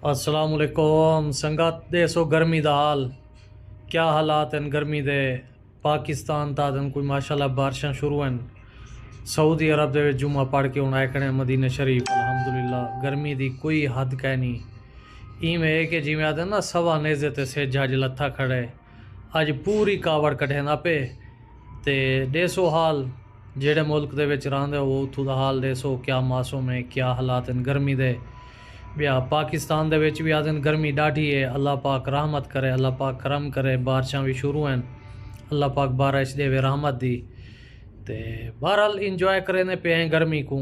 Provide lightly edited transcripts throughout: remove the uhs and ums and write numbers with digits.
असलामुअलैकुम संगत देसो गर्मी दा हाल क्या हालात हैं गर्मी दे। पाकिस्तान तादन कोई माशाल्लाह बारिशां शुरू हैं। सऊदी अरब दे विच जुम्मा पढ़ के हुण आए खड़े मदीने शरीफ अल्हम्दुलिल्लाह। गर्मी दी कोई हद कै नहीं। इवें है कि जिवें आदे ना सवा नेज़े ते सिज अज लत्था खड़े। अज पूरी कावड़ कढे ना पे ते देसो हाल जेड़े मुल्क दे विच रहिंदे हो उत्थों दा हाल देसो क्या मौसम है क्या हालात हैं गर्मी दे। बिया पाकिस्तान दे विच भी आदन गर्मी डाढ़ी है। अल्लाह पाक रहमत करे, अल्लाह पाक करम करे। बारिशां भी शुरू हैं, अल्लाह पाक बारिश देवे रहमत दी। ते बहरहाल इंजॉय करें पे हैं गर्मी को।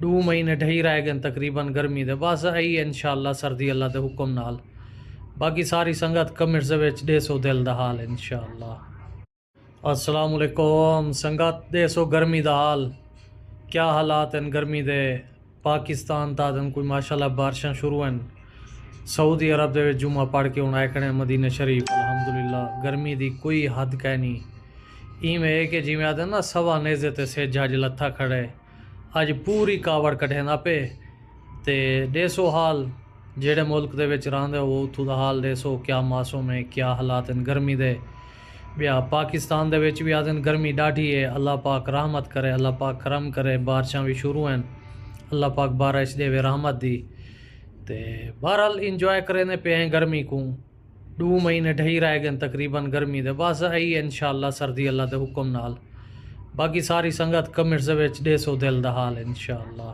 2 महीने ढही रह गए तकरीबन गर्मी दे। बस आई इंशाअल्लाह सर्दी अल्लाह के हुक्म नाल। बाकी सारी संगत कमेंट्स दे विच देसो दिल दा हाल इंशाअल्लाह। अस्सलामुअलैकुम संगत देसो गर्मी दा हाल क्या हालात हैं गर्मी दे। पाकिस्तान तादन कोई माशाल्लाह बारिशां शुरू हैं। सऊदी अरब दे विच जुम्मा पढ़ के हुण आए खड़े मदीने शरीफ अल्हम्दुलिल्लाह। गर्मी दी कोई हद कै नहीं। इवें है कि जिवें आदे ना सवा नेज़े ते सिज अज लत्था खड़े। अज पूरी कावड़ कढे ना पे ते देसो हाल जेड़े मुल्क दे विच रहिंदे हो उत्थों दा हाल देसो क्या मौसम है क्या हालात हैं गर्मी दे। बिया पाकिस्तान दे विच भी आदन गर्मी डाढ़ी है। अल्लाह पाक रहमत करे, अल्लाह पाक करम करे। बारिशां भी शुरू हैं, अल्लाह पाक बारिश देवे रहमत दी। ते बहरहाल इंजॉय करें पे हैं गर्मी को। 2 महीने ढही रह गए तकरीबन गर्मी दे। बस आई इंशाअल्लाह सर्दी अल्लाह के हुक्म नाल। बाकी सारी संगत कमेंट्स दे विच देसो दिल दा हाल इंशाअल्लाह।